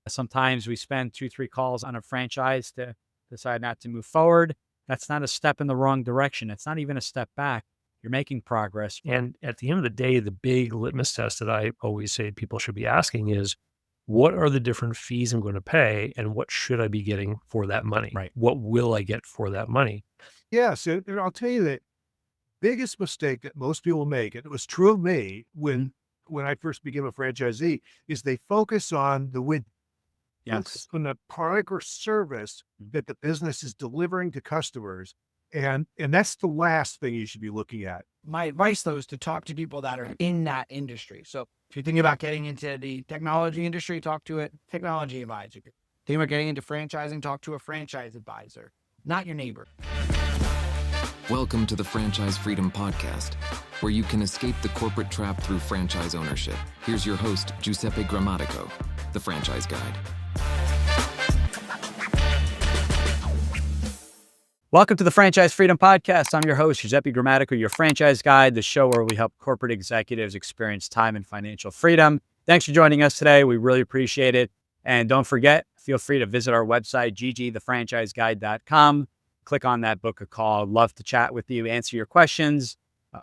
Sometimes we spend 2, 3 calls on a franchise to decide not to move forward. That's not a step in the wrong direction. It's not even a step back. You're making progress. And at the end of the day, the big litmus test that I always say people should be asking is, what are the different fees I'm going to pay and what should I be getting for that money? Right. What will I get for that money? Yeah, so and I'll tell you the biggest mistake that most people make, and it was true of me when I first became a franchisee, is they focus on the win Yes. on the product or service that the business is delivering to customers. And that's the last thing you should be looking at. My advice, though, is to talk to people that are in that industry. So if you're thinking about getting into the technology industry, talk to a technology advisor. Thinking about getting into franchising, talk to a franchise advisor, not your neighbor. Welcome to the Franchise Freedom Podcast, where you can escape the corporate trap through franchise ownership. Here's your host, Giuseppe Grammatico, the Franchise Guide. Welcome to the Franchise Freedom Podcast. I'm your host, Giuseppe Grammatico, your franchise guide, the show where we help corporate executives experience time and financial freedom. Thanks for joining us today. We really appreciate it. And don't forget, feel free to visit our website, ggthefranchiseguide.com. Click on that, book a call. Love to chat with you, answer your questions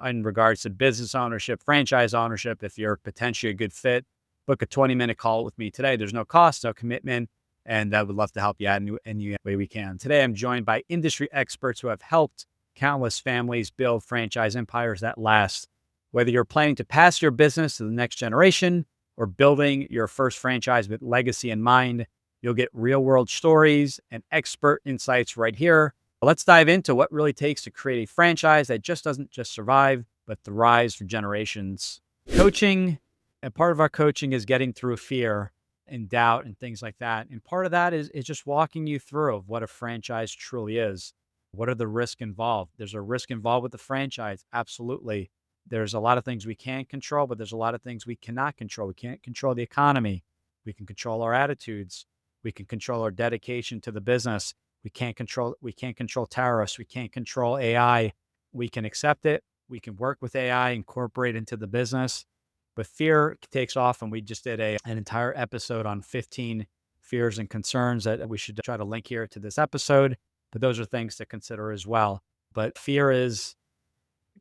in regards to business ownership, franchise ownership. If you're potentially a good fit, book a 20-minute call with me today. There's no cost, no commitment. And I would love to help you out in any way we can. Today, I'm joined by industry experts who have helped countless families build franchise empires that last. Whether you're planning to pass your business to the next generation or building your first franchise with legacy in mind, you'll get real-world stories and expert insights right here. Let's dive into what really takes to create a franchise that just doesn't just survive, but thrives for generations. Coaching, and part of our coaching is getting through fear and doubt and things like that. And part of that is just walking you through of what a franchise truly is. What are the risks involved? There's a risk involved with the franchise. Absolutely. There's a lot of things we can't control, but there's a lot of things we cannot control. We can't control the economy. We can control our attitudes. We can control our dedication to the business. We can't control tariffs. We can't control AI. We can accept it. We can work with AI, incorporate into the business. But fear takes off, and we just did an entire episode on 15 fears and concerns that we should try to link here to this episode. But those are things to consider as well. But fear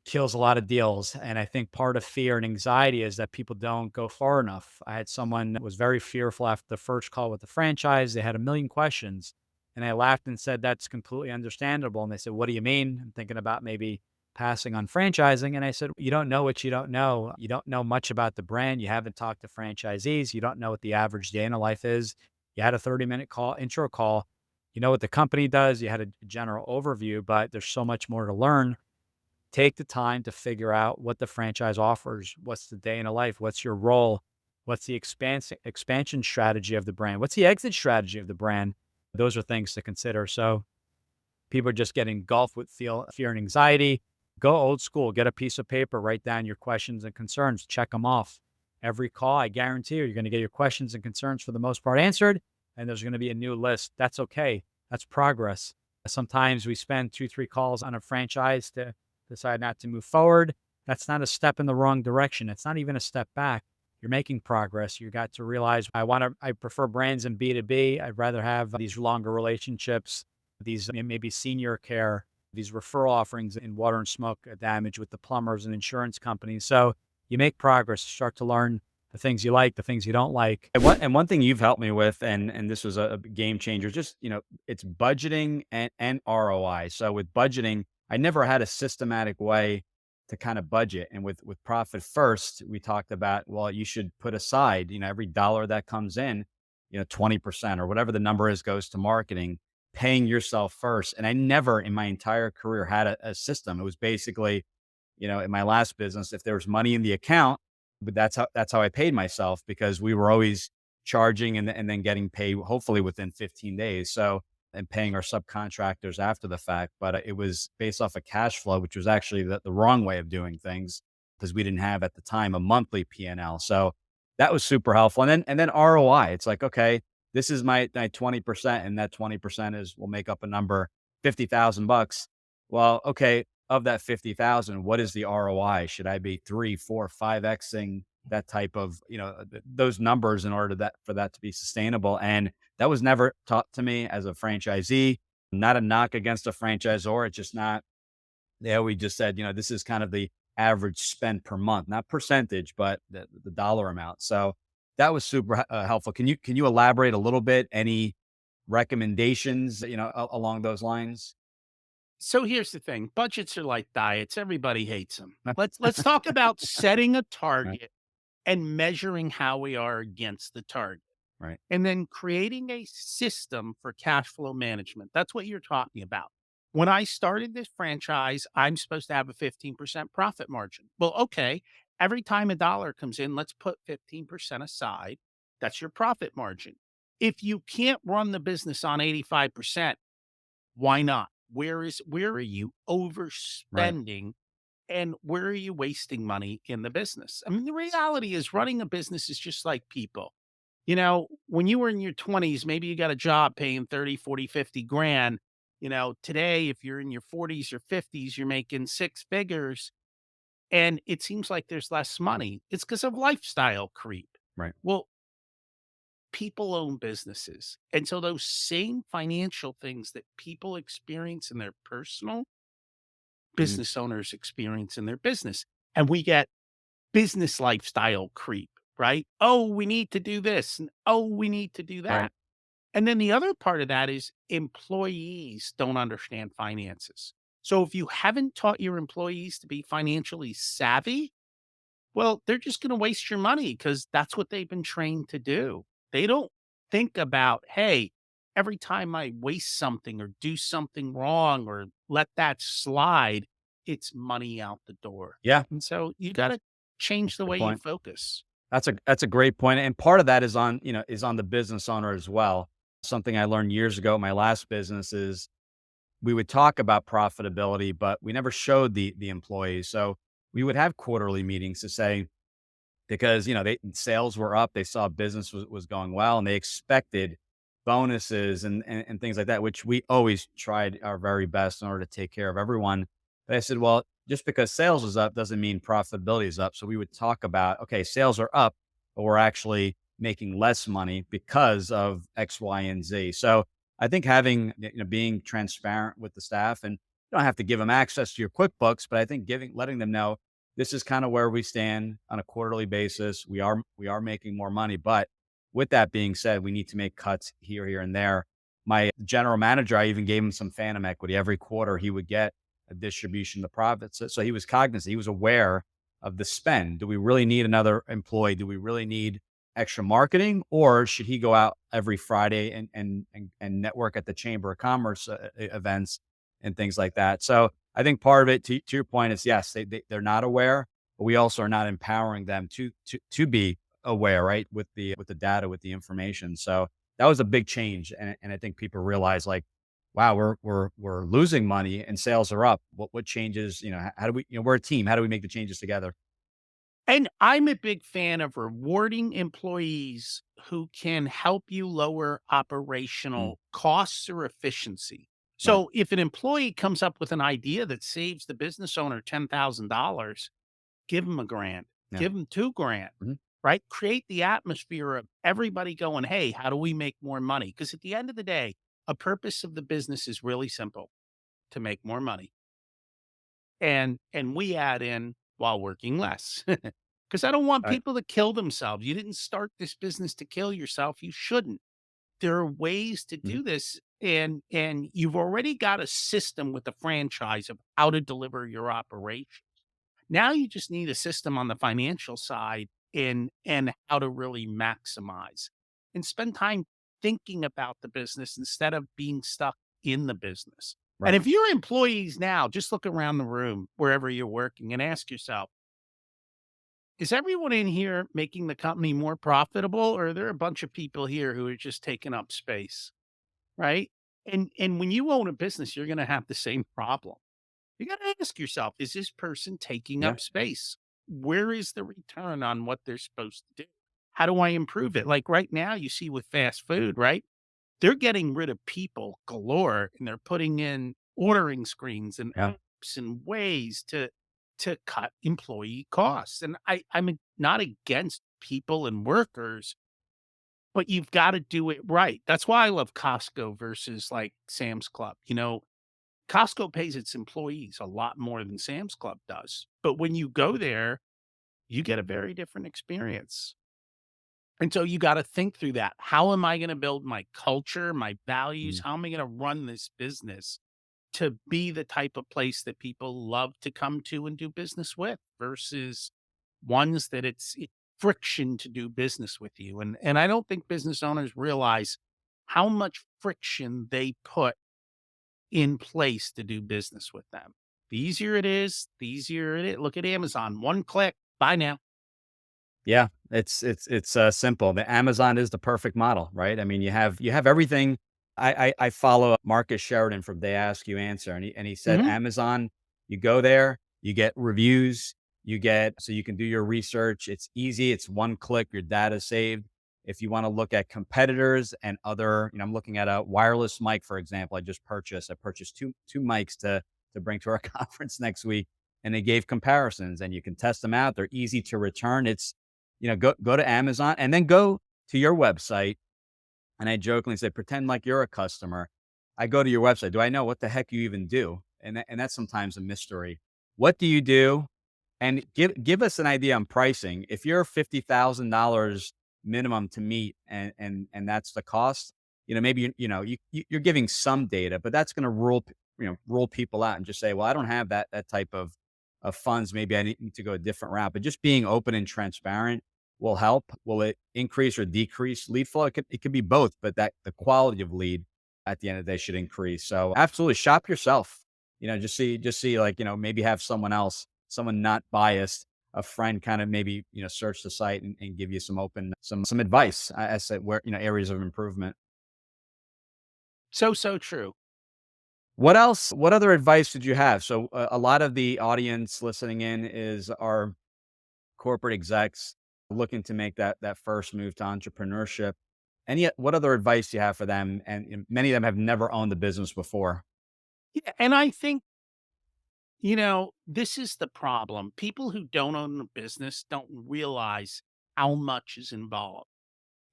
kills a lot of deals. And I think part of fear and anxiety is that people don't go far enough. I had someone that was very fearful after the first call with the franchise. They had a million questions. And I laughed and said, that's completely understandable. And they said, what do you mean? I'm thinking about maybe passing on franchising. And I said, you don't know what you don't know. You don't know much about the brand. You haven't talked to franchisees. You don't know what the average day in a life is. You had a 30-minute intro call. You know what the company does. You had a general overview, but there's so much more to learn. Take the time to figure out what the franchise offers. What's the day in a life? What's your role? What's the expansion strategy of the brand? What's the exit strategy of the brand? Those are things to consider. So people are just getting engulfed with fear and anxiety. Go old school, get a piece of paper, write down your questions and concerns, check them off. Every call, I guarantee you're going to get your questions and concerns for the most part answered, and there's going to be a new list. That's okay. That's progress. Sometimes we spend 2, 3 calls on a franchise to decide not to move forward. That's not a step in the wrong direction. It's not even a step back. You're making progress. You got to realize I prefer brands in B2B. I'd rather have these longer relationships, these maybe senior care, these referral offerings in water and smoke damage with the plumbers and insurance companies. So you make progress, start to learn the things you like, the things you don't like. And one thing you've helped me with, and this was a game changer, just, it's budgeting and ROI. So with budgeting, I never had a systematic way to kind of budget. And with Profit First, we talked about, well, you should put aside, every dollar that comes in, 20% or whatever the number is goes to marketing, paying yourself first. And I never in my entire career had a system. It was basically, in my last business, if there was money in the account, but that's how I paid myself, because we were always charging and then getting paid, hopefully within 15 days. So, and paying our subcontractors after the fact. But it was based off of cash flow, which was actually the wrong way of doing things, because we didn't have at the time a monthly P&L. So that was super helpful. And then ROI, it's like, okay, this is my 20%, and that 20% will make up a number, $50,000. Well, okay, of that 50,000, what is the ROI? Should I be 3, 4, 5xing, that type of, those numbers in order for that to be sustainable. And that was never taught to me as a franchisee. Not a knock against a franchisor. It's just not. They always just said, this is kind of the average spend per month, not percentage, but the dollar amount. So that was super helpful. Can you elaborate a little bit? Any recommendations, along those lines? So here's the thing. Budgets are like diets. Everybody hates them. Let's talk about setting a Right. target and measuring how we are against the target. Right. And then creating a system for cash flow management. That's what you're talking about. When I started this franchise, I'm supposed to have a 15% profit margin. Well, okay, every time a dollar comes in, let's put 15% aside. That's your profit margin. If you can't run the business on 85%, why not? Where are you Right. overspending and where are you wasting money in the business? I mean, the reality is running a business is just like people. When you were in your 20s, maybe you got a job paying 30, 40, 50 grand. Today, if you're in your 40s or 50s, you're making six figures and it seems like there's less money. It's because of lifestyle creep. Right. Well, people own businesses. And so those same financial things that people experience in their personal, Mhm. business owners experience in their business. And we get business lifestyle creep, right? Oh, we need to do this. And oh, we need to do Right. that. And then the other part of that is employees don't understand finances. So if you haven't taught your employees to be financially savvy, well, they're just going to waste your money because that's what they've been trained to do. They don't think about, hey, every time I waste something or do something wrong or let that slide, it's money out the door. Yeah. And so you got to change the Good way you point. focus. That's a great point, and part of that is on the business owner as well. Something I learned years ago at my last business is we would talk about profitability, but we never showed the employees. So we would have quarterly meetings to say, because they sales were up, they saw business was going well, and they expected bonuses and things like that, which we always tried our very best in order to take care of everyone. But I said, well, just because sales is up doesn't mean profitability is up. So we would talk about, okay, sales are up, but we're actually making less money because of X, Y, and Z. So I think having, being transparent with the staff, and you don't have to give them access to your QuickBooks, but I think letting them know this is kind of where we stand on a quarterly basis. We are making more money, but with that being said, we need to make cuts here, and there. My general manager, I even gave him some phantom equity. Every quarter, he would get a distribution of the profits. So he was cognizant. He was aware of the spend. Do we really need another employee? Do we really need extra marketing, or should he go out every Friday and network at the Chamber of Commerce events and things like that? So I think part of it, to your point, is yes, they're not aware, but we also are not empowering them to be aware, right, with the data, with the information. So that was a big change, and I think people realize, like, wow, we're losing money and sales are up. What changes? How do we? We're a team. How do we make the changes together? And I'm a big fan of rewarding employees who can help you lower Mm, operational costs or efficiency. right. So if an employee comes up with an idea that saves the business owner $10,000, give them a grand, Yeah. give them 2 grand, Mhm. right? Create the atmosphere of everybody going, hey, how do we make more money? Because at the end of the day, a purpose of the business is really simple, to make more money. And we add in while working less. Because I don't want Right. people to kill themselves. You didn't start this business to kill yourself. You shouldn't. There are ways to Mhm. do this, and you've already got a system with the franchise of how to deliver your operation. Now you just need a system on the financial side and how to really maximize and spend time thinking about the business instead of being stuck in the business. And Right. if you're employees now, just look around the room wherever you're working and ask yourself, is everyone in here making the company more profitable, or are there a bunch of people here who are just taking up space? Right? And when you own a business, you're going to have the same problem. You got to ask yourself, is this person taking Yeah. up space? Where is the return on what they're supposed to do? How do I improve it? Like right now, you see with fast food, right? They're getting rid of people galore and they're putting in ordering screens and Yeah. apps and ways to cut employee costs. And I'm not against people and workers, but you've got to do it right. That's why I love Costco versus like Sam's Club. Costco pays its employees a lot more than Sam's Club does. But when you go there, you get a very different experience. And so you got to think through that. How am I going to build my culture, my values? Mm. How am I going to run this business to be the type of place that people love to come to and do business with versus ones that it's friction to do business with you? And I don't think business owners realize how much friction they put in place to do business with them. The easier it is, the easier it is. Look at Amazon. One click, buy now. Yeah, it's simple. The Amazon is the perfect model, right? I mean, you have everything. I follow Marcus Sheridan from They Ask You Answer, and he said Mhm. Amazon. You go there, you get reviews, so you can do your research. It's easy. It's one click. Your data saved. If you want to look at competitors and other, I'm looking at a wireless mic, for example. I purchased two mics to bring to our conference next week, and they gave comparisons, and you can test them out. They're easy to return. Go to Amazon and then go to your website. And I jokingly say, pretend like you're a customer. I go to your website. Do I know what the heck you even do? And that's sometimes a mystery. What do you do? And give us an idea on pricing. If you're $50,000 minimum to meet, and that's the cost, maybe you're giving some data, but that's going to rule people out and just say, well, I don't have that type of funds. Maybe I need to go a different route. But just being open and transparent will help. Will it increase or decrease lead flow? It could be both, but that the quality of lead at the end of the day should increase. So absolutely shop yourself. Just see like, maybe have someone not biased, a friend kind of maybe, search the site and give you some advice as to where, areas of improvement. So true. What else? What other advice did you have? So a lot of the audience listening in is our corporate execs looking to make that first move to entrepreneurship. What other advice do you have for them? And many of them have never owned a business before. Yeah, and I think, this is the problem. People who don't own a business don't realize how much is involved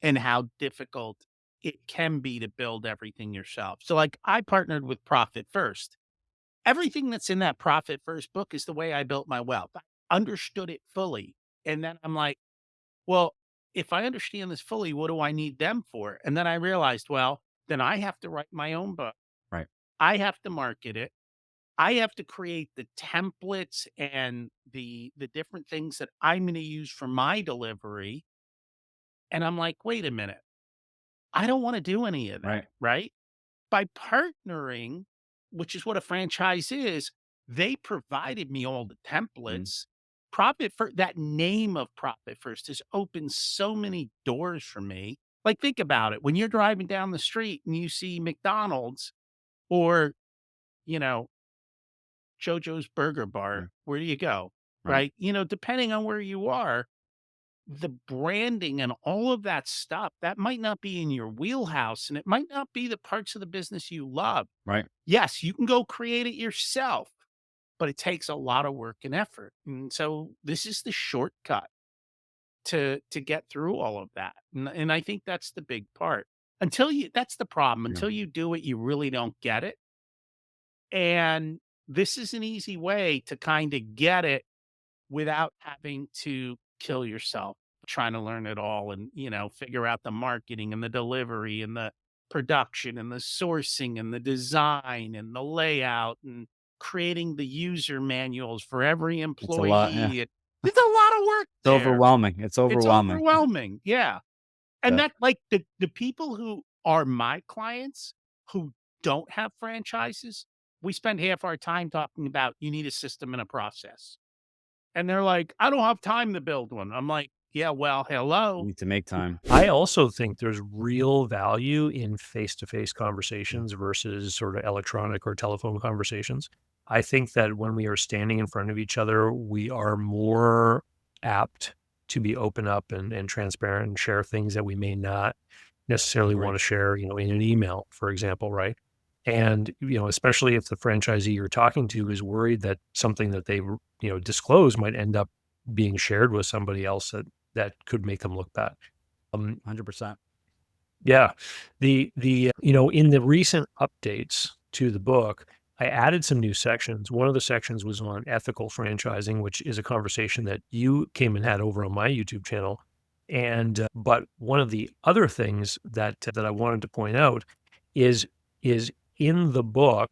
and how difficult it can be to build everything yourself. So, like, I partnered with Profit First. Everything that's in that Profit First book is the way I built my wealth. I understood it fully. And then I'm like, well, if I understand this fully, what do I need them for? And then I realized, well, then I have to write my own book. Right. I have to market it. I have to create the templates and the different things that I'm going to use for my delivery. And I'm like, wait a minute. I don't want to do any of that, Right. right? By partnering, which is what a franchise is, they provided me all the Mm. templates. Profit First, that name of Profit First has opened so many doors for me. Like, think about it. When you're driving down the street and you see McDonald's or, you know, JoJo's Burger Right. Bar, where do you go? Right. Right? Depending on where you are, the branding and all of that stuff, that might not be in your wheelhouse and it might not be the parts of the business you love. Right. Yes, you can go create it yourself, but it takes a lot of work and effort. And so this is the shortcut to get through all of that. And I think that's the big part. That's the problem. Yeah. Until you do it, you really don't get it. And this is an easy way to kind of get it without having to kill yourself trying to learn it all and, figure out the marketing and the delivery and the production and the sourcing and the design and the layout and creating the user manuals for every It's a lot. Yeah. employee. It's a lot of work It's there. overwhelming. It's It's overwhelming. overwhelming. Yeah. And So, that, like, the people who are my clients who don't have franchises, we spend half our time talking about you need a system and a process. And they're like, "I don't have time to build one." I'm like, "Yeah, well, you hello." need to make time. I also think there's real value in face-to-face conversations versus sort of electronic or telephone conversations. I think that when we are standing in front of each other, we are more apt to be open up and transparent and share things that we may not necessarily Right. want to share, in an email, for example, right? And, especially if the franchisee you're talking to is worried that something that they, disclose might end up being shared with somebody else that could make them look bad. 100%. Yeah. In the recent updates to the book, I added some new sections. One of the sections was on ethical franchising, which is a conversation that you came and had over on my YouTube channel. But one of the other things that I wanted to point out is in the book,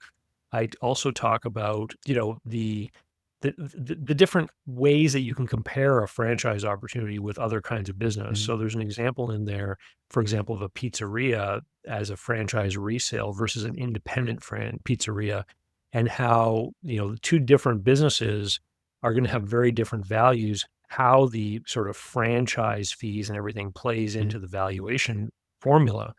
I also talk about, the different ways that you can compare a franchise opportunity with other kinds of business. Mhm. So there's an example in there, for example, of a pizzeria as a franchise resale versus an independent pizzeria, and how, the two different businesses are going to have very different values, how the sort of franchise fees and everything plays Mhm. into the valuation formula.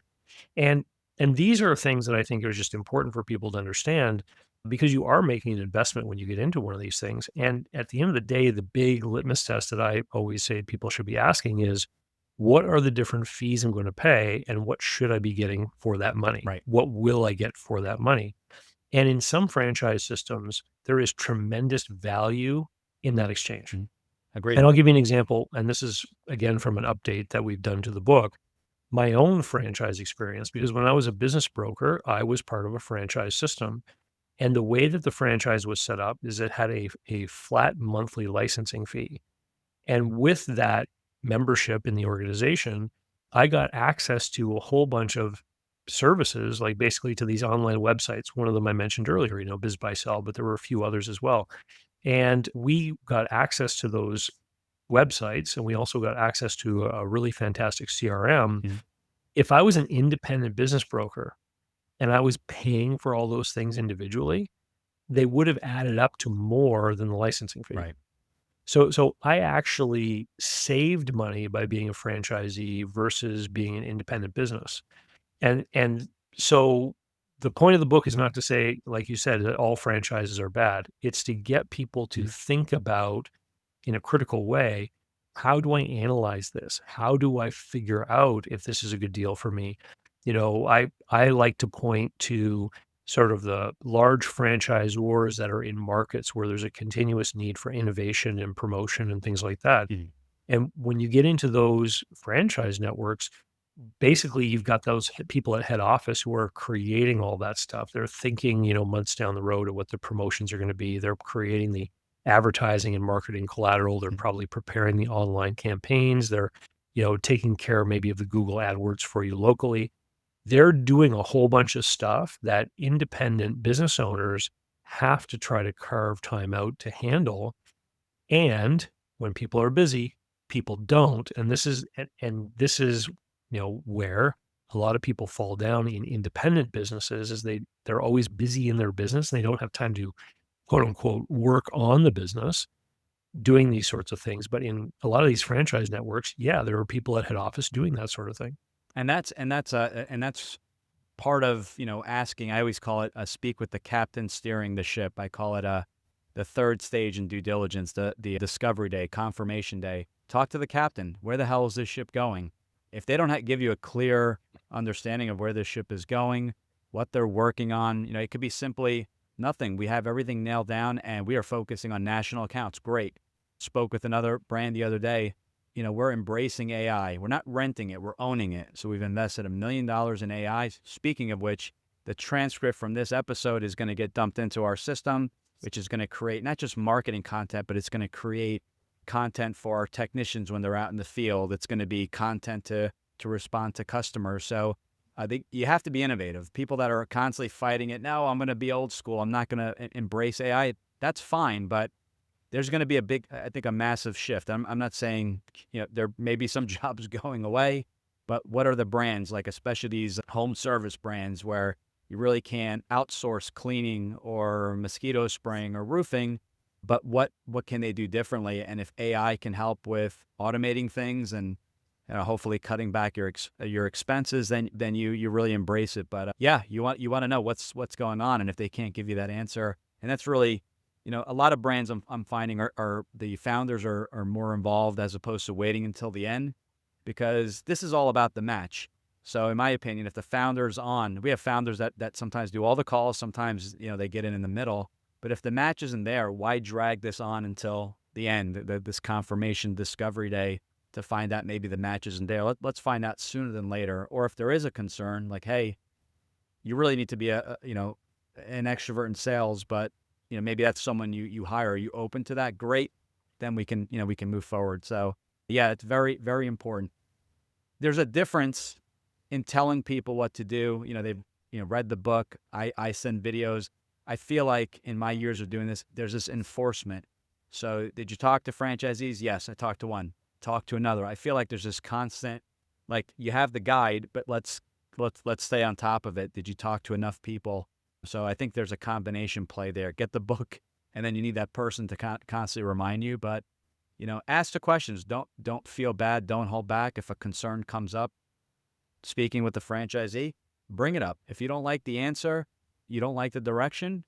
And these are things that I think are just important for people to understand, because you are making an investment when you get into one of these things. And at the end of the day, the big litmus test that I always say people should be asking is, what are the different fees I'm going to pay, and what should I be getting for that money? Right. What will I get for that money? And in some franchise systems, there is tremendous value in that exchange. Mhm. Agreed. And I'll give you an example. And this is, again, from an update that we've done to the book, my own franchise experience, because when I was a business broker, I was part of a franchise system. And the way that the franchise was set up is it had a flat monthly licensing fee. And with that membership in the organization, I got access to a whole bunch of services, like basically to these online websites. One of them I mentioned earlier, Biz Buy Sell, but there were a few others as well. And we got access to those websites, and we also got access to a really fantastic CRM. Mhm. If I was an independent business broker and I was paying for all those things individually, they would have added up to more than the licensing fee. Right. So I actually saved money by being a franchisee versus being an independent business. And so the point of the book is not to say, like you said, that all franchises are bad. It's to get people to Mhm. think about, in a critical way, how do I analyze this? How do I figure out if this is a good deal for me? I like to point to sort of the large franchisors that are in markets where there's a continuous need for innovation and promotion and things like that. Mhm. And when you get into those franchise networks, basically you've got those people at head office who are creating all that stuff. They're thinking, months down the road of what the promotions are going to be. They're creating the advertising and marketing collateral. They're Mhm. probably preparing the online campaigns. They're, taking care maybe of the Google AdWords for you locally. They're doing a whole bunch of stuff that independent business owners have to try to carve time out to handle. And when people are busy, people don't. And this is where a lot of people fall down in independent businesses, is they're always busy in their business. They don't have time to, quote unquote, work on the business doing these sorts of things. But in a lot of these franchise networks, yeah, there are people at head office doing that sort of thing. And that's part of, asking. I always call it a speak with the captain steering the ship. I call it the third stage in due diligence, the discovery day, confirmation day. Talk to the captain. Where the hell is this ship going? If they don't give you a clear understanding of where this ship is going, what they're working on, it could be simply nothing. We have everything nailed down and we are focusing on national accounts. Great. Spoke with another brand the other day. We're embracing AI. We're not renting it, we're owning it. So we've invested $1 million in AI. Speaking of which, the transcript from this episode is going to get dumped into our system, which is going to create not just marketing content, but it's going to create content for our technicians when they're out in the field. It's going to be content to respond to customers. So I think you have to be innovative. People that are constantly fighting it, no, I'm going to be old school, I'm not going to embrace AI. That's fine, but there's going to be a massive shift. I'm not saying, there may be some jobs going away, but what are the brands, like especially these home service brands where you really can't outsource cleaning or mosquito spraying or roofing, but what can they do differently? And if AI can help with automating things and hopefully cutting back your expenses, then you really embrace it. But yeah, you want to know what's going on, and if they can't give you that answer, and that's really, a lot of brands I'm finding are the founders are more involved as opposed to waiting until the end, because this is all about the match. So in my opinion, if the founder's on, we have founders that sometimes do all the calls, sometimes they get in the middle. But if the match isn't there, why drag this on until the end, this confirmation discovery day to find out maybe the match isn't there. Let's find out sooner than later. Or if there is a concern, like, hey, you really need to be an extrovert in sales, but maybe that's someone you hire. Are you open to that? Great. Then we can move forward. So yeah, it's very, very important. There's a difference in telling people what to do. They've read the book. I send videos. I feel like in my years of doing this, there's this enforcement. So did you talk to franchisees? Yes, I talked to one. Talk to another. I feel like there's this constant, like, you have the guide, but let's stay on top of it. Did you talk to enough people? So I think there's a combination play there. Get the book, and then you need that person to constantly remind you. But ask the questions. Don't feel bad. Don't hold back. If a concern comes up, speaking with the franchisee, bring it up. If you don't like the answer, you don't like the direction,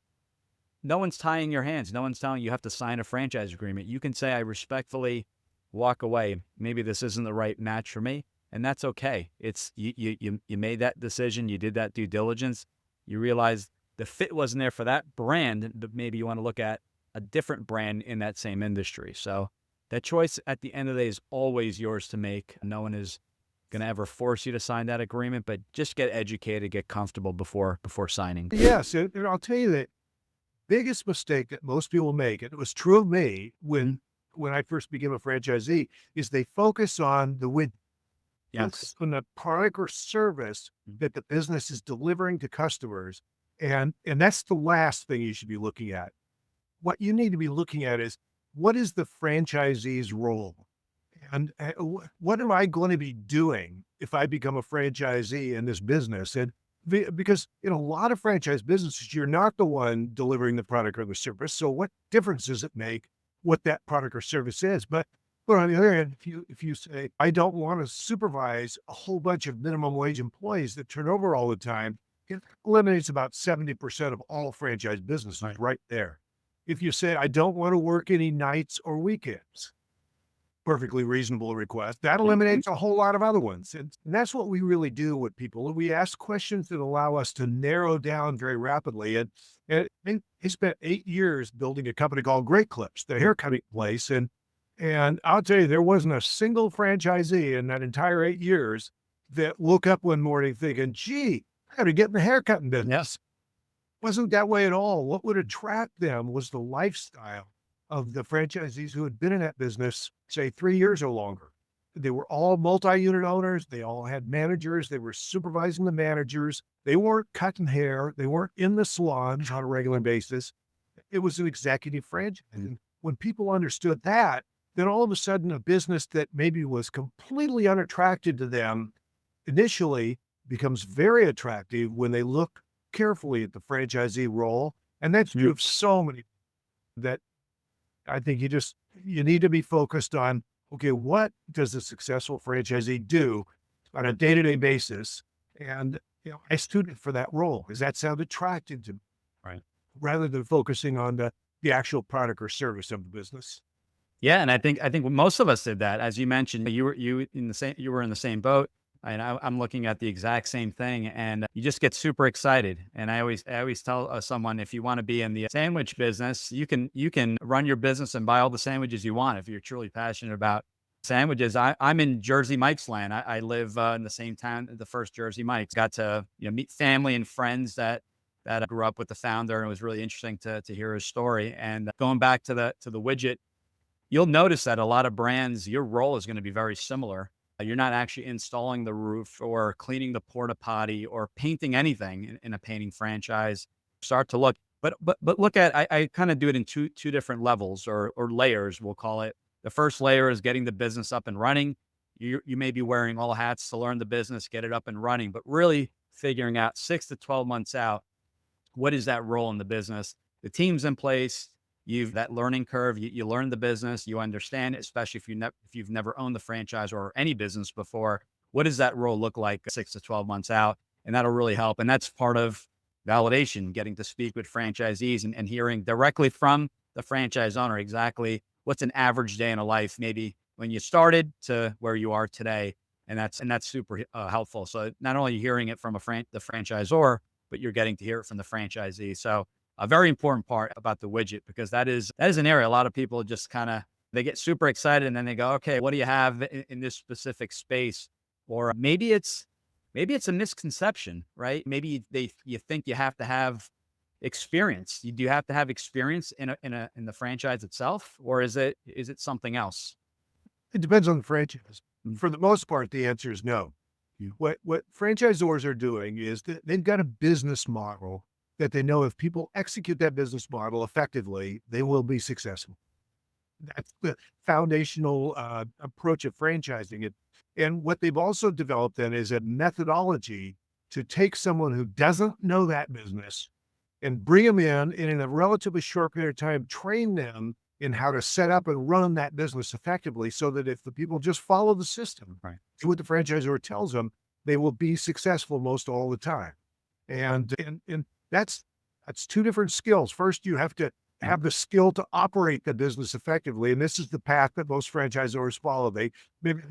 no one's tying your hands. No one's telling you have to sign a franchise agreement. You can say, I respectfully walk away. Maybe this isn't the right match for me, and that's okay. It's you made that decision. You did that due diligence. You realized the fit wasn't there for that brand, but maybe you want to look at a different brand in that same industry. So that choice at the end of the day is always yours to make. No one is going to ever force you to sign that agreement, but just get educated, get comfortable before signing. Yes, and I'll tell you that biggest mistake that most people make, and it was true of me when I first became a franchisee, is they focus on the win. Yes. On the product or service that the business is delivering to customers. And that's the last thing you should be looking at. What you need to be looking at is, what is the franchisee's role? And what am I going to be doing if I become a franchisee in this business? And because in a lot of franchise businesses, you're not the one delivering the product or the service. So what difference does it make what that product or service is? But on the other hand, if you say, I don't want to supervise a whole bunch of minimum wage employees that turn over all the time, it eliminates about 70% of all franchise businesses right there. If you say, I don't want to work any nights or weekends, perfectly reasonable request, that eliminates a whole lot of other ones. And that's what we really do with people. We ask questions that allow us to narrow down very rapidly. And I spent 8 years building a company called Great Clips, the haircutting place. And I'll tell you, there wasn't a single franchisee in that entire 8 years that woke up one morning thinking, gee, I got to get in the haircutting business. Yes. Wasn't that way at all. What would attract them was the lifestyle of the franchisees who had been in that business, say 3 years or longer. They were all multi-unit owners. They all had managers. They were supervising the managers. They weren't cutting hair. They weren't in the salons on a regular basis. It was an executive franchise. And when people understood that, then all of a sudden a business that maybe was completely unattracted to them initially becomes very attractive when they look carefully at the franchisee role. And that's true of so many that I think you need to be focused on, okay, what does a successful franchisee do on a day-to-day basis? And, I student for that role. Does that sound attractive to me? Right. Rather than focusing on the actual product or service of the business. Yeah, and I think most of us did that. As you mentioned, you were in the same boat, and I'm looking at the exact same thing, and you just get super excited. And I always tell someone, if you want to be in the sandwich business, you can run your business and buy all the sandwiches you want if you're truly passionate about sandwiches. I'm in Jersey Mike's land. I live in the same town, the first Jersey Mike's. Got to meet family and friends that I grew up with the founder, and it was really interesting to hear his story. And going back to the widget, you'll notice that a lot of brands, your role is going to be very similar. You're not actually installing the roof or cleaning the porta potty or painting anything in a painting franchise. Start to look, but look at, I kind of do it in two different levels or layers, we'll call it. The first layer is getting the business up and running. You may be wearing all hats to learn the business, get it up and running, but really figuring out 6 to 12 months out, what is that role in the business? The team's in place. You've that learning curve. You learn the business. You understand it, especially if you've never owned the franchise or any business before. What does that role look like 6 to 12 months out? And that'll really help. And that's part of validation, getting to speak with franchisees and hearing directly from the franchise owner exactly what's an average day in a life, maybe when you started to where you are today. And that's super helpful. So not only are you hearing it from the franchisor, but you're getting to hear it from the franchisee. So a very important part about the widget, because that is an area a lot of people just kind of They get super excited and then they go, okay, what do you have in this specific space? Or maybe it's a misconception, right? Maybe you think you have to have experience. Do you have to have experience in the franchise itself, or is it something else? It depends on the franchise. Mm. For the most part, the answer is no. What franchisors are doing is that they've got a business model that they know if people execute that business model effectively, they will be successful. That's the foundational approach of franchising it. And what they've also developed then is a methodology to take someone who doesn't know that business and bring them in, and in a relatively short period of time, train them in how to set up and run that business effectively so that if the people just follow the system, Right. do what the franchisor tells them, they will be successful most all the time. And that's two different skills. First, you have to have the skill to operate the business effectively. And this is the path that most franchisors follow. They maybe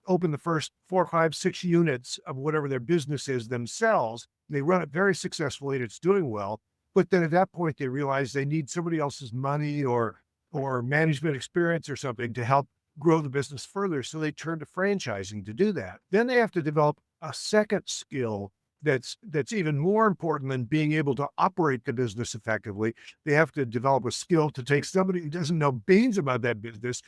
open the first 4, 5, 6 units of whatever their business is themselves. They run it very successfully and it's doing well. But then at that point, they realize they need somebody else's money or management experience or something to help grow the business further. So they turn to franchising to do that. Then they have to develop a second skill that's even more important than being able to operate the business effectively. They have to develop a skill to take somebody who doesn't know beans about that business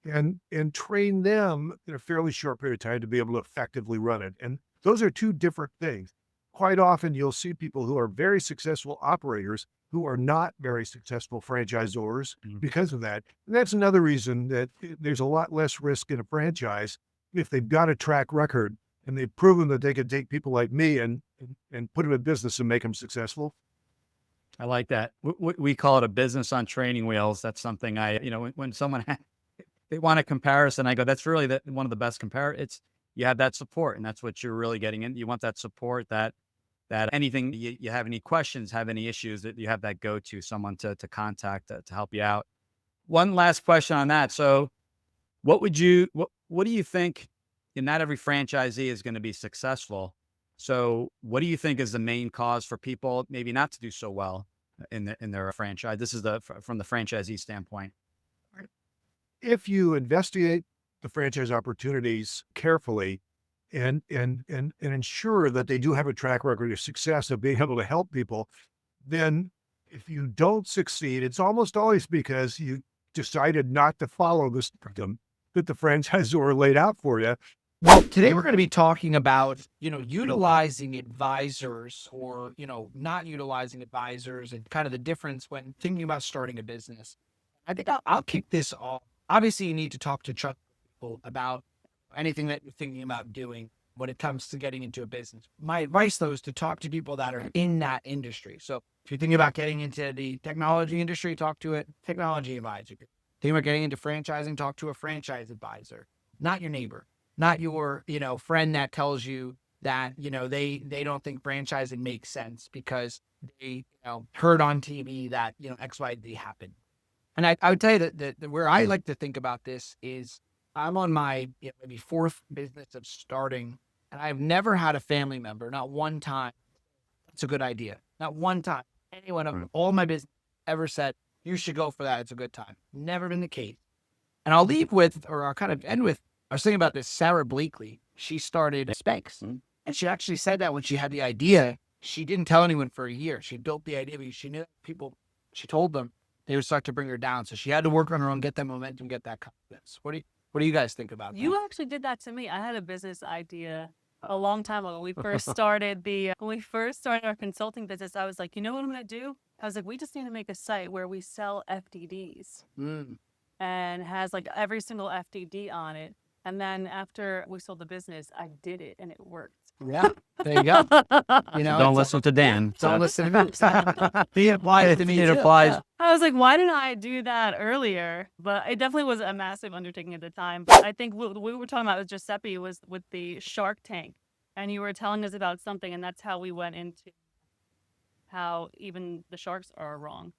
and train them in a fairly short period of time to be able to effectively run it. And those are two different things. Quite often you'll see people who are very successful operators who are not very successful franchisors because of that. And that's another reason that there's a lot less risk in a franchise if they've got a track record and they've proven that they can take people like me and put them in business and make them successful. I like that. We call it a business on training wheels. That's something when someone they want a comparison, I go, that's really one of the best It's you have that support, and that's what you're really getting in. You want that support that anything you have any questions, have any issues, that you have that go-to someone to contact to help you out. One last question on that. So what do you think? And not every franchisee is going to be successful. So what do you think is the main cause for people maybe not to do so well in their franchise? This is from the franchisee standpoint. If you investigate the franchise opportunities carefully and ensure that they do have a track record of success of being able to help people, then if you don't succeed, it's almost always because you decided not to follow the system that the franchisor laid out for you. Well, today we're going to be talking about, utilizing advisors or, not utilizing advisors and kind of the difference when thinking about starting a business. I think I'll kick this off. Obviously, you need to talk to trusted people about anything that you're thinking about doing when it comes to getting into a business. My advice, though, is to talk to people that are in that industry. So if you're thinking about getting into the technology industry, talk to a technology advisor. Thinking about getting into franchising, talk to a franchise advisor, not your neighbor. Not your, friend that tells you that, they don't think franchising makes sense because they, heard on TV that, X, Y, Z happened. And I would tell you that where I like to think about this is I'm on my maybe 4th business of starting, and I've never had a family member, not one time, it's a good idea. Not one time. Anyone of all my business ever said, you should go for that. It's a good time. Never been the case. And I'll kind of end with, I was thinking about this, Sarah Blakely. She started Spanx. And she actually said that when she had the idea, she didn't tell anyone for a year. She built the idea because she knew people, she told them they would start to bring her down. So she had to work on her own, get that momentum, get that confidence. What do you guys think about that? You actually did that to me. I had a business idea a long time ago. When we first started our consulting business, I was like, you know what I'm going to do? I was like, we just need to make a site where we sell FDDs and has like every single FDD on it. And then after we sold the business, I did it and it worked. Yeah, there you go. Don't listen to Dan. Don't listen to me. He applies to me. It too. applies. I was like, why didn't I do that earlier? But it definitely was a massive undertaking at the time. But I think what we were talking about with Giuseppe was with the Shark Tank. And you were telling us about something, and that's how we went into how even the sharks are wrong.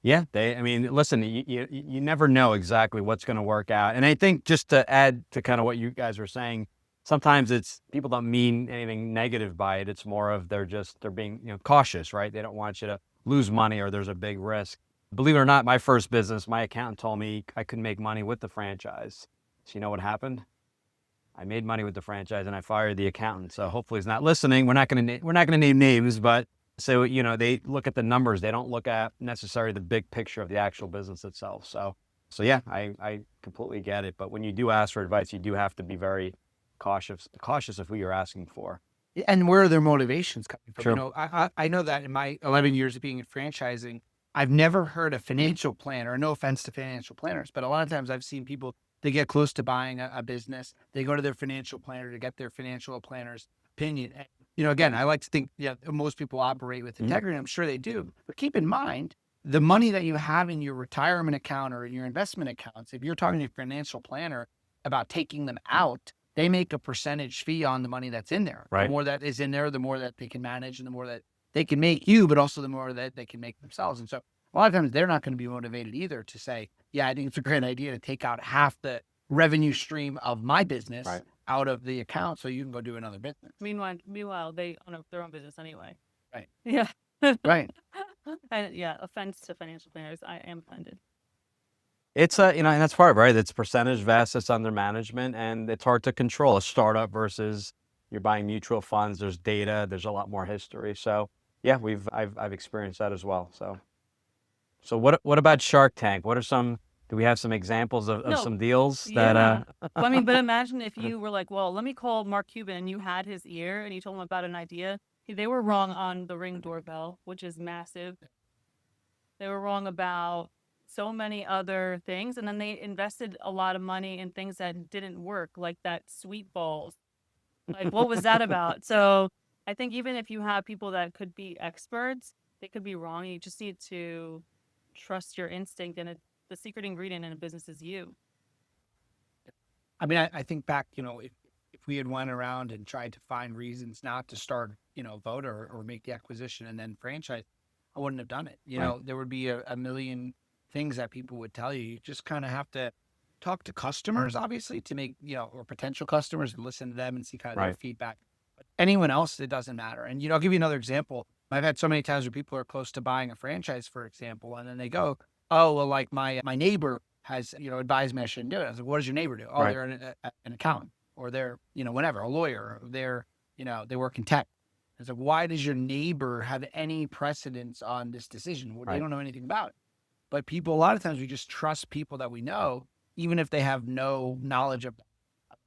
Yeah, listen, you never know exactly what's going to work out. And I think just to add to kind of what you guys were saying, sometimes people don't mean anything negative by it. It's more of they're being cautious, right? They don't want you to lose money or there's a big risk. Believe it or not, my first business, my accountant told me I couldn't make money with the franchise. So you know what happened? I made money with the franchise and I fired the accountant. So hopefully he's not listening. We're not going to name names, but so, they look at the numbers. They don't look at necessarily the big picture of the actual business itself. So yeah, I completely get it. But when you do ask for advice, you do have to be very cautious of who you're asking for. And where are their motivations coming from? Sure. I know that in my 11 years of being in franchising, I've never heard a financial planner, no offense to financial planners, but a lot of times I've seen people, they get close to buying a business. They go to their financial planner to get their financial planner's opinion. And, again, I like to think, most people operate with integrity. I'm sure they do. But keep in mind, the money that you have in your retirement account or in your investment accounts, if you're talking to a financial planner about taking them out, they make a percentage fee on the money that's in there. Right. The more that is in there, the more that they can manage and the more that they can make you, but also the more that they can make themselves. And so a lot of times they're not going to be motivated either to say, yeah, I think it's a great idea to take out half the revenue stream of my business out of the account so you can go do another business. Meanwhile, they own their own business anyway. Right. Yeah. Right. And yeah, offense to financial planners. I am offended. It's and that's part of it, right? It's percentage of assets under management, and it's hard to control a startup versus you're buying mutual funds. There's data, there's a lot more history. So yeah, I've experienced that as well. So what about Shark Tank? Do we have some examples of No. some deals that Well, but imagine if you were like, well, let me call Mark Cuban, and you had his ear and you told him about an idea. They were wrong on the Ring doorbell, which is massive. They were wrong about so many other things, and then they invested a lot of money in things that didn't work, like that sweet balls. Like, what was that about? So I think even if you have people that could be experts, they could be wrong. You just need to trust your instinct, and the secret ingredient in a business is you. I mean, I think back, if we had went around and tried to find reasons not to start, vote or make the acquisition and then franchise, I wouldn't have done it. There would be a million things that people would tell you. You just kind of have to talk to customers, obviously, to make, or potential customers, and listen to them and see kind of their feedback. But anyone else, it doesn't matter. And, I'll give you another example. I've had so many times where people are close to buying a franchise, for example, and then they go, oh, well, like my neighbor has, advised me I shouldn't do it. I was like, what does your neighbor do? Oh, they're an accountant, or they're, whatever, a lawyer, or they're, they work in tech. It's like, why does your neighbor have any precedence on this decision? Well, they don't know anything about it. But people, a lot of times we just trust people that we know, even if they have no knowledge of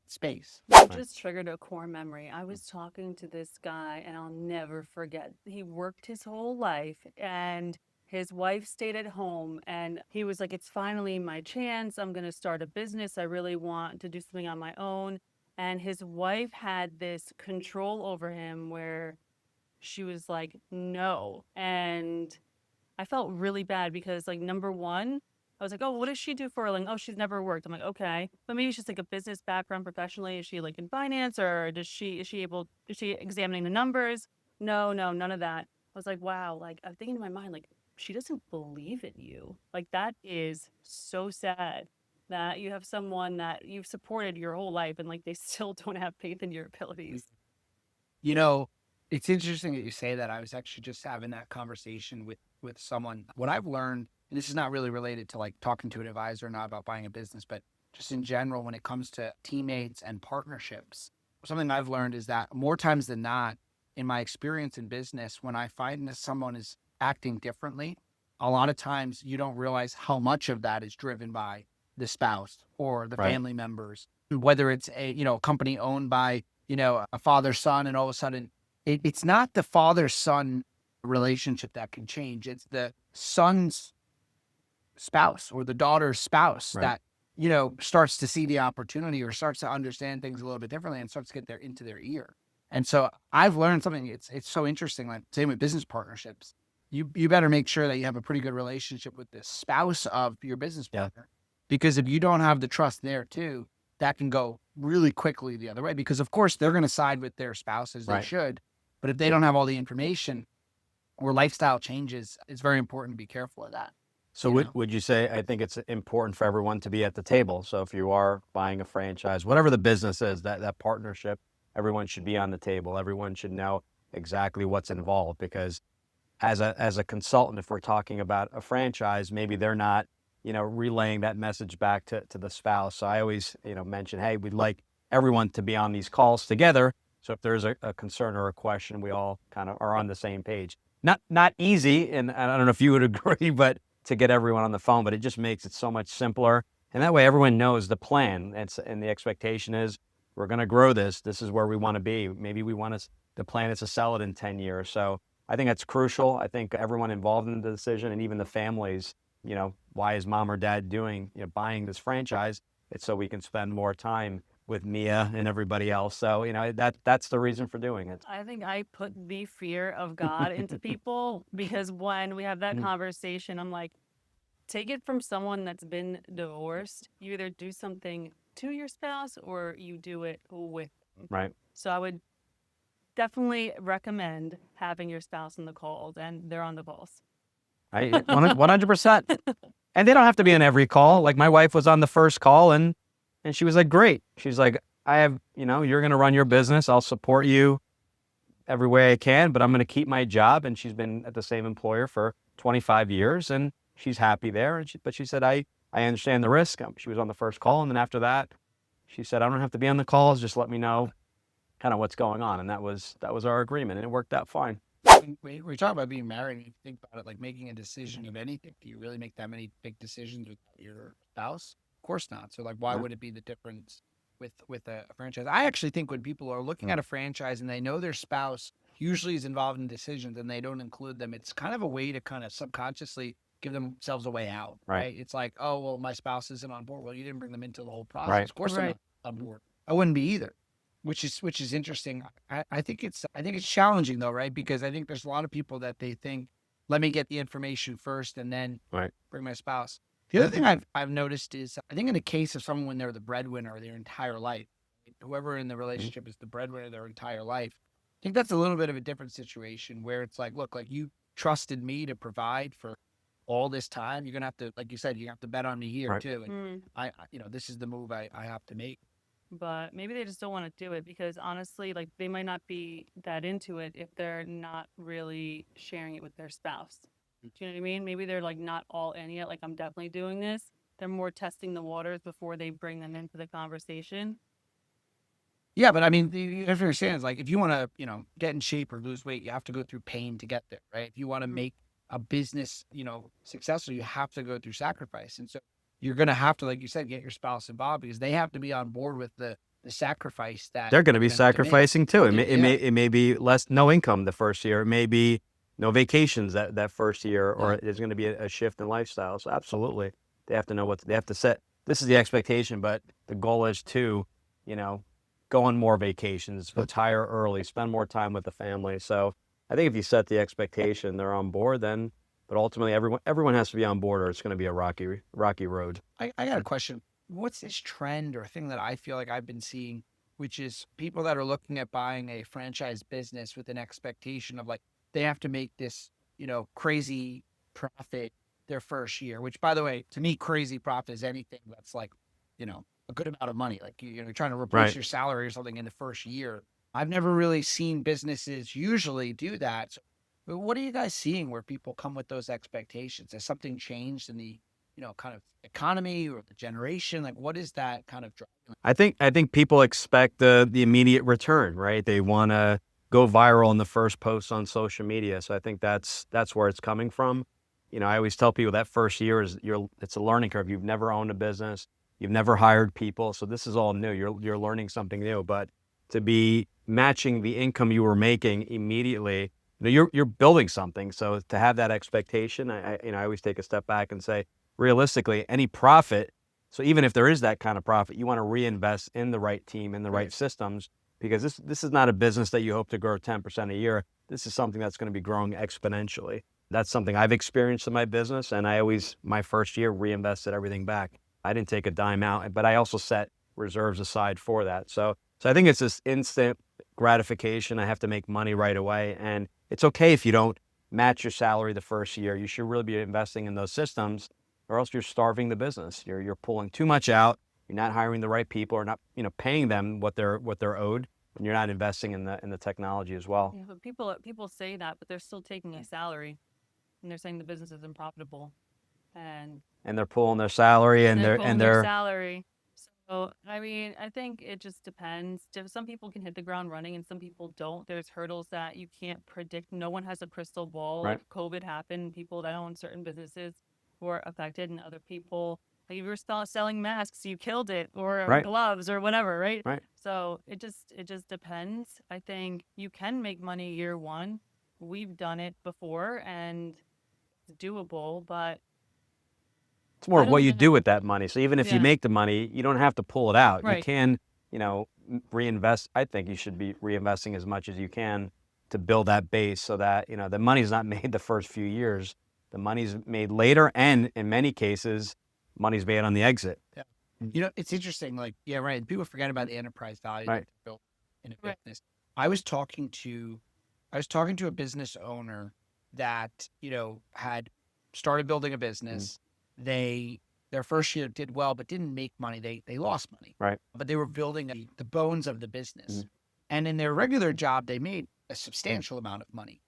space. You just triggered a core memory. I was talking to this guy, and I'll never forget. He worked his whole life, and his wife stayed at home, and he was like, it's finally my chance. I'm going to start a business. I really want to do something on my own. And his wife had this control over him where she was like, no. And I felt really bad because, like, number one, I was like, oh, what does she do for a living? Oh, she's never worked. I'm like, okay. But maybe she's like a business background professionally. Is she like in finance, or is she examining the numbers? No, none of that. I was like, wow, like I'm thinking in my mind, like, she doesn't believe in you. Like, that is so sad that you have someone that you've supported your whole life and like they still don't have faith in your abilities. It's interesting that you say that. I was actually just having that conversation with someone. What I've learned, and this is not really related to like talking to an advisor, not about buying a business, but just in general, when it comes to teammates and partnerships, something I've learned is that more times than not, in my experience in business, when I find that someone is acting differently, a lot of times you don't realize how much of that is driven by the spouse or the family members, whether it's a, company owned by, a father-son, and all of a sudden it's not the father-son relationship that can change. It's the son's spouse or the daughter's spouse that, starts to see the opportunity or starts to understand things a little bit differently and starts to get into their ear. And so I've learned something. It's so interesting. Like, same with business partnerships. You better make sure that you have a pretty good relationship with the spouse of your business partner. Because if you don't have the trust there too, that can go really quickly the other way. Because of course they're going to side with their spouse as they should. But if they don't have all the information or lifestyle changes, it's very important to be careful of that. So would you say, I think it's important for everyone to be at the table. So if you are buying a franchise, whatever the business is, that partnership, everyone should be on the table. Everyone should know exactly what's involved, because as a consultant, if we're talking about a franchise, maybe they're not, relaying that message back to the spouse. So I always, mention, hey, we'd like everyone to be on these calls together. So if there's a concern or a question, we all kind of are on the same page. Not easy, and I don't know if you would agree, but to get everyone on the phone, but it just makes it so much simpler. And that way everyone knows the plan. And the expectation is we're going to grow this. This is where we want to be. Maybe the plan is to sell it in 10 years. So I think that's crucial. I think everyone involved in the decision and even the families, why is mom or dad buying this franchise? It's so we can spend more time with Mia and everybody else. So, that's the reason for doing it. I think I put the fear of God into people because when we have that conversation, I'm like, take it from someone that's been divorced. You either do something to your spouse or you do it with them. Right. So I would definitely recommend having your spouse on the calls, and they're on the calls. 100%. And they don't have to be on every call. Like my wife was on the first call and she was like, great. She's like, you're going to run your business. I'll support you every way I can, but I'm going to keep my job. And she's been at the same employer for 25 years and she's happy there. But she said, I understand the risk. She was on the first call. And then after that, she said, I don't have to be on the calls. Just let me know kind of what's going on. And that was our agreement and it worked out fine. When we talk about being married, and you think about it, like making a decision of anything, do you really make that many big decisions with your spouse? Of course not. So like, why would it be the difference with a franchise? I actually think when people are looking at a franchise and they know their spouse usually is involved in decisions and they don't include them, it's kind of a way to kind of subconsciously give themselves a way out, right? It's like, oh, well, my spouse isn't on board. Well, you didn't bring them into the whole process. Right. Of course, they're not on board. I wouldn't be either. Which is interesting. I think it's challenging though, right? Because I think there's a lot of people that they think, let me get the information first and then bring my spouse. The other thing I've noticed is, I think in the case of someone when they're the breadwinner their entire life, whoever in the relationship is the breadwinner their entire life, I think that's a little bit of a different situation where it's like, look, like you trusted me to provide for all this time. You're gonna have to, like you said, you have to bet on me here too. And I this is the move I have to make. But maybe they just don't want to do it because honestly, like they might not be that into it if they're not really sharing it with their spouse. Do you know what I mean? Maybe they're like not all in yet. Like, I'm definitely doing this. They're more testing the waters before they bring them into the conversation. Yeah, but I mean, you have to understand is like if you want to, get in shape or lose weight, you have to go through pain to get there, right? If you want to make a business, successful, you have to go through sacrifice. And so you're going to have to, like you said, get your spouse involved because they have to be on board with the sacrifice that they're going to be sacrificing too. It may be no income the first year. It may be no vacations that first year, or there's going to be a shift in lifestyle. So absolutely, they have to know they have to set. This is the expectation, but the goal is to, go on more vacations, retire early, spend more time with the family. So I think if you set the expectation, they're on board then. But ultimately, everyone has to be on board, or it's going to be a rocky road. I got a question. What's this trend or thing that I feel like I've been seeing, which is people that are looking at buying a franchise business with an expectation of like they have to make this, crazy profit their first year. Which, by the way, to me, crazy profit is anything that's like, a good amount of money. Like you're trying to replace your salary or something in the first year. I've never really seen businesses usually do that. So, but what are you guys seeing where people come with those expectations? Has something changed in the, kind of economy or the generation? Like, what is that kind of driving? I think people expect the immediate return, right? They want to go viral in the first post on social media. So I think that's where it's coming from. I always tell people that first year it's a learning curve. You've never owned a business, you've never hired people, so this is all new. You're learning something new. But to be matching the income you were making immediately. You're building something, so to have that expectation, I always take a step back and say, realistically, any profit. So even if there is that kind of profit, you want to reinvest in the right team, in the right systems, because this is not a business that you hope to grow 10% a year. This is something that's going to be growing exponentially. That's something I've experienced in my business, and I always, my first year, reinvested everything back. I didn't take a dime out, but I also set reserves aside for that. So I think it's this instant gratification. I have to make money right away, and it's okay if you don't match your salary the first year. You should really be investing in those systems, or else you're starving the business. You're pulling too much out. You're not hiring the right people, or not paying them what they're owed. when you're not investing in the technology as well. Yeah, but people say that, but they're still taking a salary, and they're saying the business isn't profitable, and They're pulling their salary and pulling their they're salary. So I mean, I think it just depends. Some people can hit the ground running, and some people don't. There's hurdles that you can't predict. No one has a crystal ball. Right. Like COVID happened, people that own certain businesses were affected, and other people. Like you were selling masks, you killed it, or Right. gloves, or whatever, right? Right. So it just depends. I think you can make money year one. We've done it before, and it's doable, but it's more I of what don't you know. do with that money. So even if you Yeah. make the money, you don't have to pull it out. You Right. can, reinvest. I think you should be reinvesting as much as you can to build that base so that, the money's not made the first few years. The money's made later, and in many cases, money's made on the exit. It's interesting. Like, yeah, right. People forget about the enterprise value Right. that they built in a Right. business. I was talking to a business owner that, had started building a business. Their first year did well, but didn't make money. They lost money. Right. But they were building the bones of the business. And in their regular job, they made a substantial amount of money.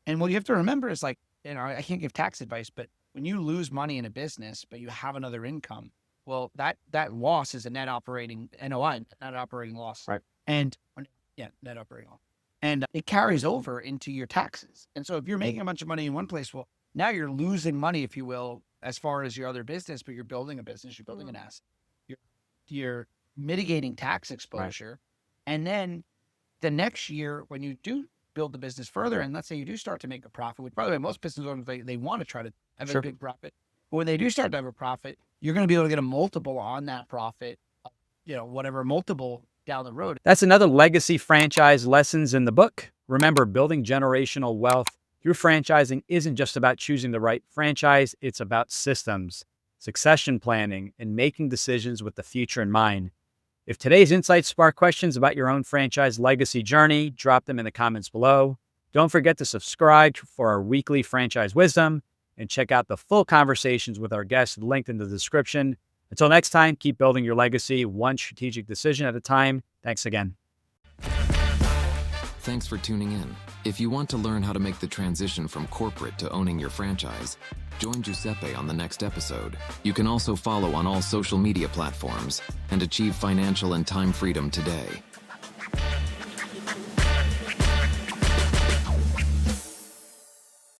And what you have to remember is, like, I can't give tax advice, but when you lose money in a business, but you have another income, well, that loss is a net operating NOI, net operating loss. Right. And net operating loss. And it carries over into your taxes. And so if you're making a bunch of money in one place, well, now you're losing money, if you will, as far as your other business, but you're building a business, you're building an asset. You're mitigating tax exposure. And then the next year, when you do build the business further, and let's say you do start to make a profit, which, by the way, most business owners, they want to try to have Sure. a big profit. But when they do start to have a profit, you're going to be able to get a multiple on that profit, whatever multiple down the road. That's another legacy franchise lessons in the book. Remember, building generational wealth through franchising isn't just about choosing the right franchise. It's about systems, succession planning, and making decisions with the future in mind. If today's insights spark questions about your own franchise legacy journey, drop them in the comments below. Don't forget to subscribe for our weekly franchise wisdom and check out the full conversations with our guests linked in the description. Until next time, keep building your legacy one strategic decision at a time. Thanks again. Thanks for tuning in. If you want to learn how to make the transition from corporate to owning your franchise, join Giuseppe on the next episode. You can also follow on all social media platforms and achieve financial and time freedom today.